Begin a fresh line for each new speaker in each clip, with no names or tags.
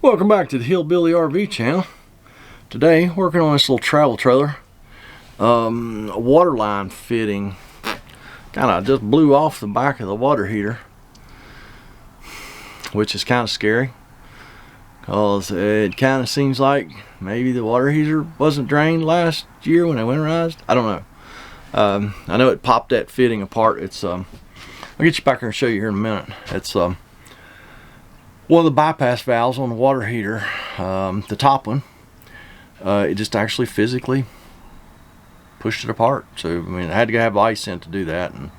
Welcome back to the Hillbilly RV channel. Today, working on this little travel trailer. A water line fitting kind of just blew off the back of the water heater, which is kind of scary because it kind of seems like maybe the water heater wasn't drained last year when it winterized. I don't know. I know it popped that fitting apart. It's I'll get you back here and show you here in a minute. It's one of the bypass valves on the water heater, the top one. It just actually physically pushed it apart. So I mean, I had to have ice in to do that, and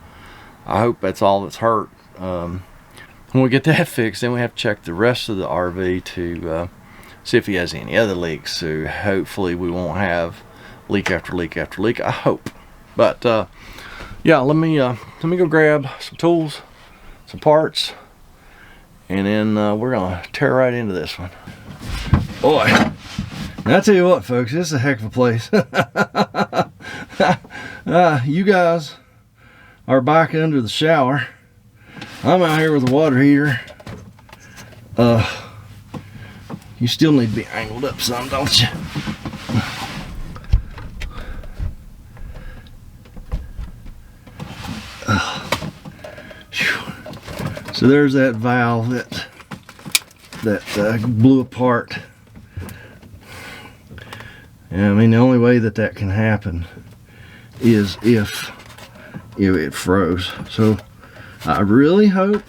I hope that's all that's hurt. When we get that fixed, then we have to check the rest of the RV to see if he has any other leaks. So hopefully we won't have leak after leak after leak. I hope. But yeah, let me go grab some tools, some parts, and then we're gonna tear right into this one. Boy, I tell you what, folks, this is a heck of a place. You guys are back under the shower. I'm out here with a water heater. You still need to be angled up some, don't you? So there's that valve that blew apart. And I mean, the only way that can happen is if it froze. So I really hope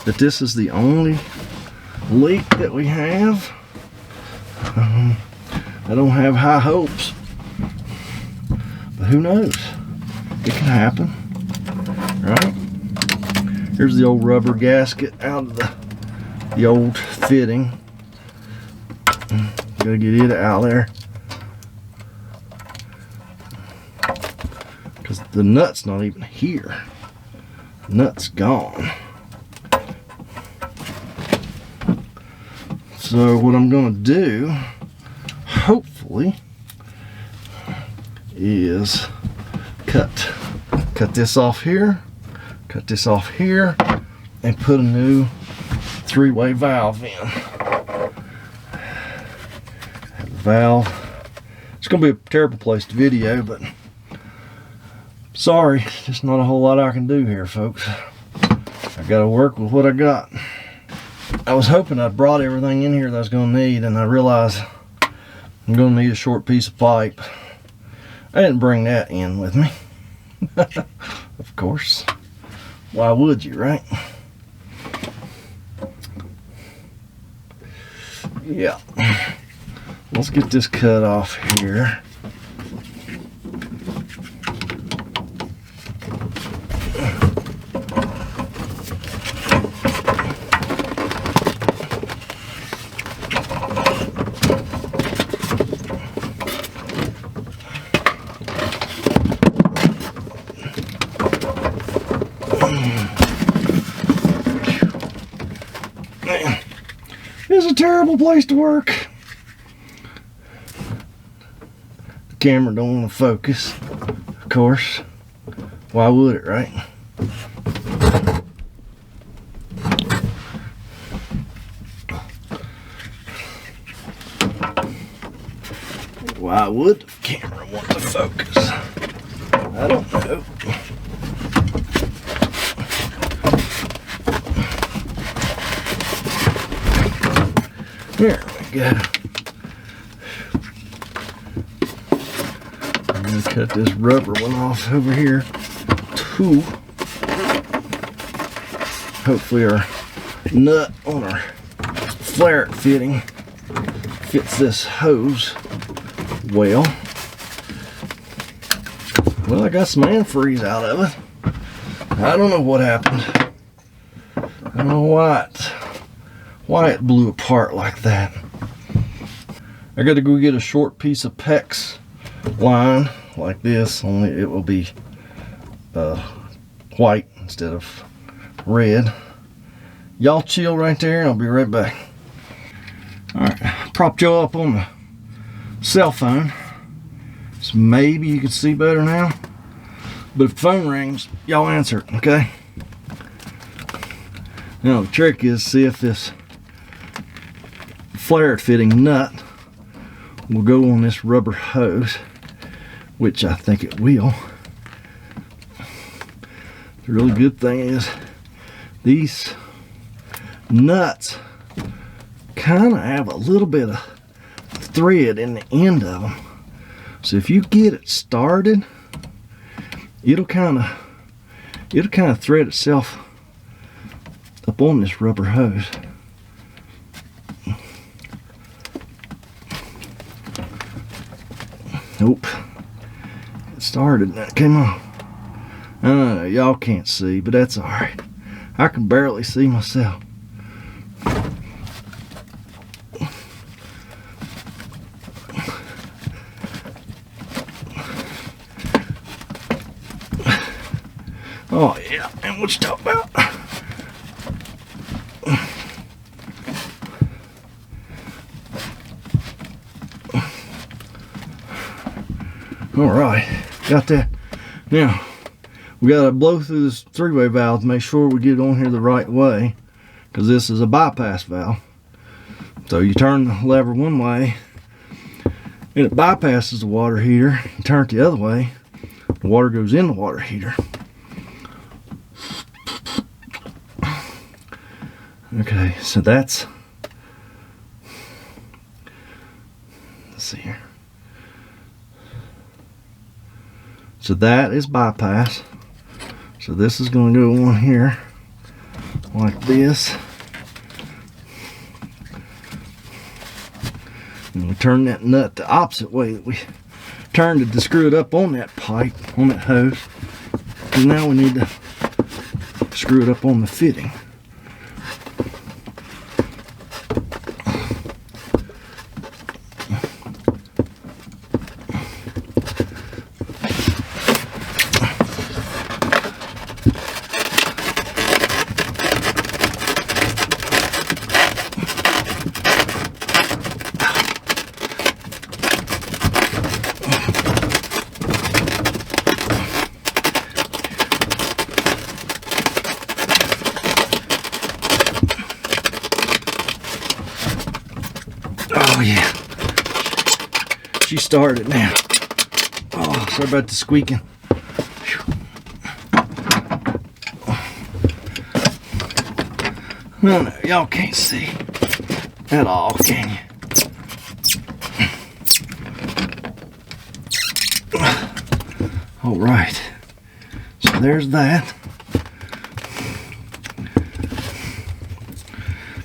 that this is the only leak that we have. I don't have high hopes, but who knows? It can happen, right? Here's the old rubber gasket out of the old fitting. Gotta get it out of there, because the nut's not even here. The nut's gone. So what I'm gonna do, hopefully, is cut this off here, cut this off here, and put a new three-way valve in. Valve. It's gonna be a terrible place to video, but sorry, just not a whole lot I can do here, folks. I gotta work with what I got. I was hoping I brought everything in here that I was gonna need, and I realized I'm gonna need a short piece of pipe. I didn't bring that in with me. Of course. Why would you, right? Yeah. Let's get this cut off here. Man, this is a terrible place to work. Camera don't want to focus, of course. Why would it, right? Why would the camera want to focus? I don't know. There we go. I'm going to cut this rubber one off over here too. Hopefully our nut on our flare fitting fits this hose well. Well, I got some antifreeze out of it. I don't know what happened. I don't know why it blew apart like that. I got to go get a short piece of PEX line like this, only it will be white instead of red. Y'all chill right there, I'll be right back. Alright, propped y'all up on the cell phone, so maybe you can see better now. But if the phone rings, y'all answer it, okay? Now the trick is see if this flared fitting nut will go on this rubber hose, which I think it will. The really good thing is these nuts kind of have a little bit of thread in the end of them. So if you get it started, it'll kind of thread itself up on this rubber hose. Nope. It started and that came off. Y'all can't see, but that's alright. I can barely see myself. Oh yeah, and what you talking about? Alright, got that. Now, we gotta blow through this three-way valve to make sure we get it on here the right way, because this is a bypass valve. So you turn the lever one way, and it bypasses the water heater. You turn it the other way, the water goes in the water heater. Okay, so let's see here. So that is bypass. So this is going to go on here like this. And we turn that nut the opposite way that we turned it to screw it up on that pipe, on that hose. Because now we need to screw it up on the fitting. Oh yeah, she started now. Oh, sorry about the squeaking. No, y'all can't see at all, can you? All right, so there's that.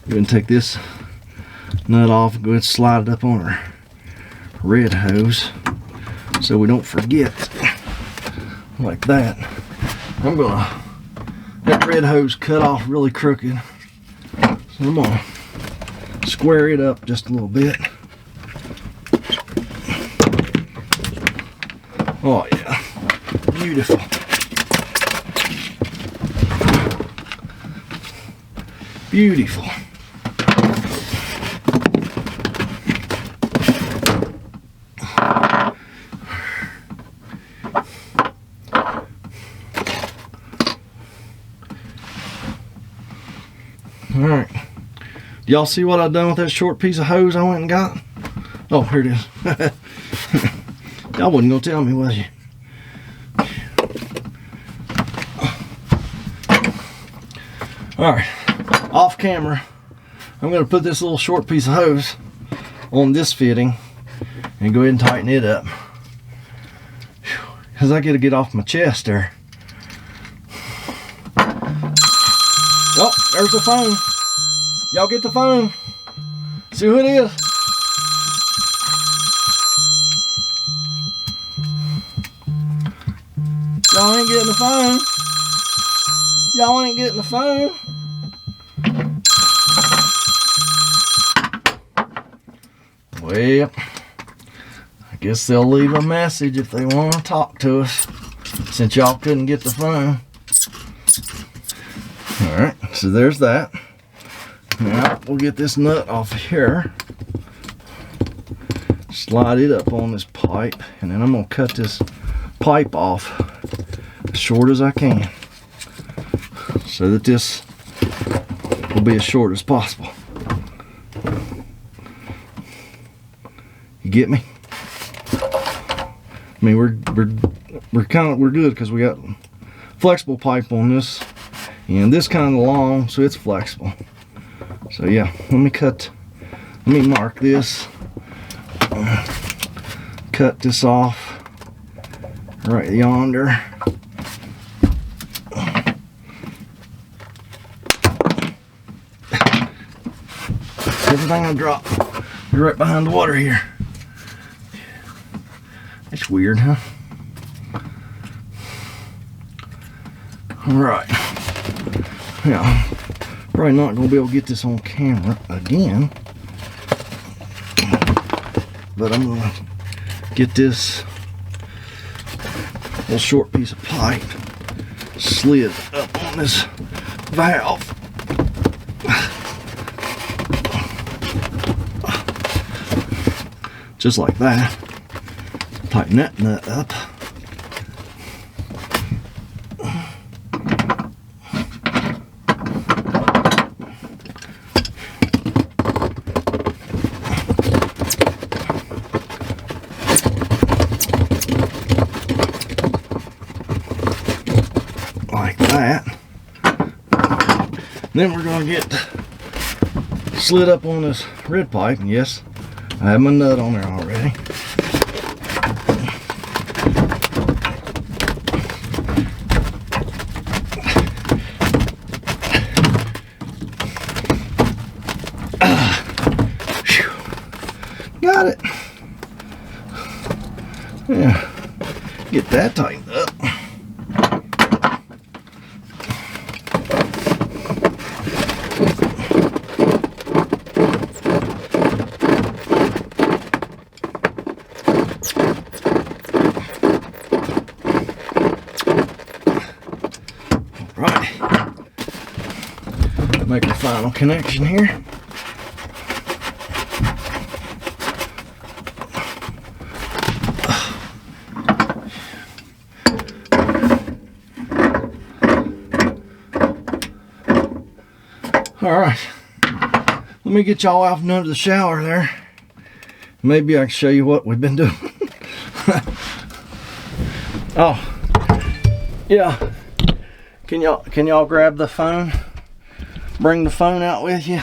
Go ahead and take this nut off and go ahead and slide it up on our red hose so we don't forget, like that. I'm gonna, that red hose cut off really crooked, so I'm gonna square it up just a little bit. Oh yeah, beautiful. Beautiful. Alright, y'all see what I've done with that short piece of hose I went and got? Oh, here it is. Y'all wasn't gonna tell me, was you? Alright, off camera, I'm gonna put this little short piece of hose on this fitting and go ahead and tighten it up, because I gotta get off my chest there. Oh, there's the phone. Y'all get the phone. See who it is. Y'all ain't getting the phone. Y'all ain't getting the phone. Well, I guess they'll leave a message if they want to talk to us, since y'all couldn't get the phone. Alright, so there's that. Now we'll get this nut off of here, slide it up on this pipe, and then I'm going to cut this pipe off as short as I can so that this will be as short as possible. get me? I mean, we're good because we got flexible pipe on this, and this kind of long, so it's flexible. So yeah, let me mark this. Cut this off right yonder. Everything I drop is right behind the water here. It's weird, huh? Alright. Yeah, probably not going to be able to get this on camera again. But I'm going to get this little short piece of pipe slid up on this valve. Just like that. Tighten that nut up. Like that. Then we're going to get slid up on this red pipe, and yes, I have my nut on there already. Got it. Yeah, get that tightened up. Make the final connection here. All right, let me get y'all out from under the shower there. Maybe I can show you what we've been doing. Oh, yeah. Can y'all grab the phone? Bring the phone out with you.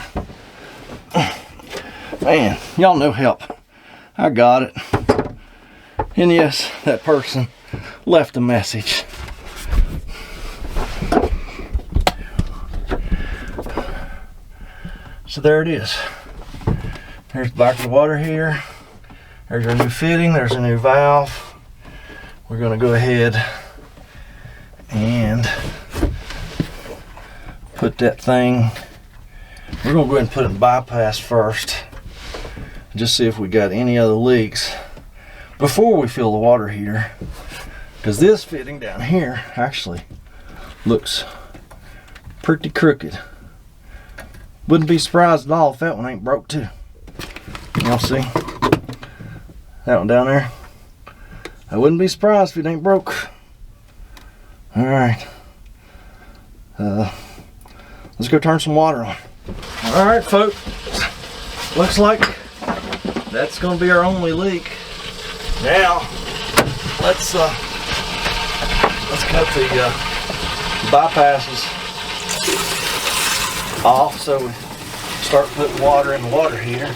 Man, y'all no help. I got it. And yes, that person left a message. So there it is. There's the back of the water heater. There's our new fitting. There's a new valve. We're going to go ahead and put that thing, we're going to go ahead and put it in bypass first, just see if we got any other leaks before we fill the water heater, because this fitting down here actually looks pretty crooked. Wouldn't be surprised at all if that one ain't broke too. Y'all see that one down there? I wouldn't be surprised if it ain't broke. All right, let's go turn some water on. All right, folks. Looks like that's going to be our only leak. Now, let's cut the bypasses off so we start putting water in the water heater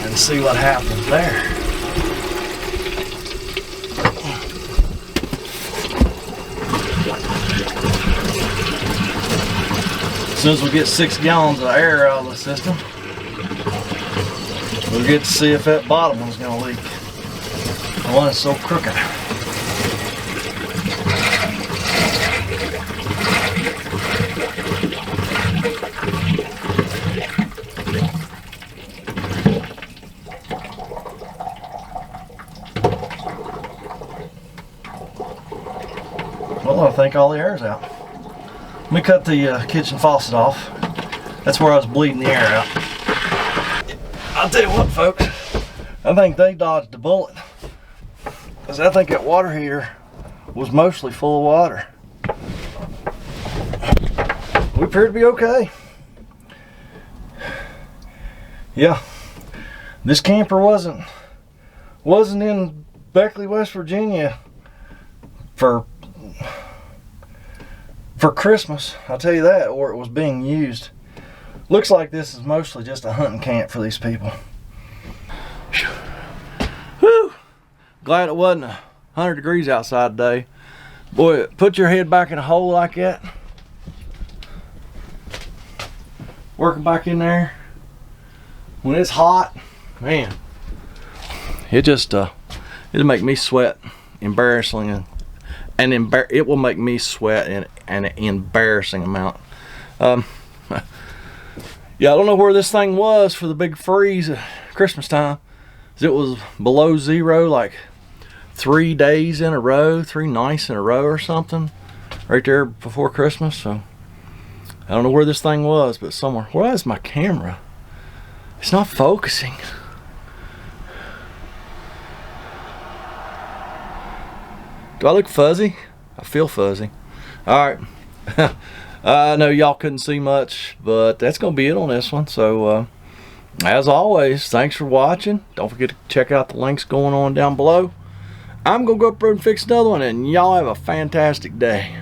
and see what happens there. As soon as we get 6 gallons of air out of the system, we'll get to see if that bottom one's going to leak. The one is so crooked. Well, I think all the air's out. Let me cut the kitchen faucet off. That's where I was bleeding the air out. I'll tell you what, folks, I think they dodged the bullet, because I think that water heater was mostly full of water. We appear to be okay. Yeah, This camper wasn't in Beckley, West Virginia for Christmas, I'll tell you that, or it was being used. Looks like this is mostly just a hunting camp for these people. Whew! Glad it wasn't 100 degrees outside today. Boy, put your head back in a hole like that. Working back in there. When it's hot, man, it'll make me sweat embarrassingly, and it will make me sweat in an embarrassing amount. Yeah, I don't know where this thing was for the big freeze at Christmas time. It was below zero like 3 days in a row, 3 nights in a row or something, right there before Christmas. So I don't know where this thing was, but somewhere. Where is my camera? It's not focusing. Do I look fuzzy? I feel fuzzy. All right. I know y'all couldn't see much, but that's gonna be it on this one. So as always, thanks for watching. Don't forget to check out the links going on down below. I'm gonna go up road and fix another one, and y'all have a fantastic day.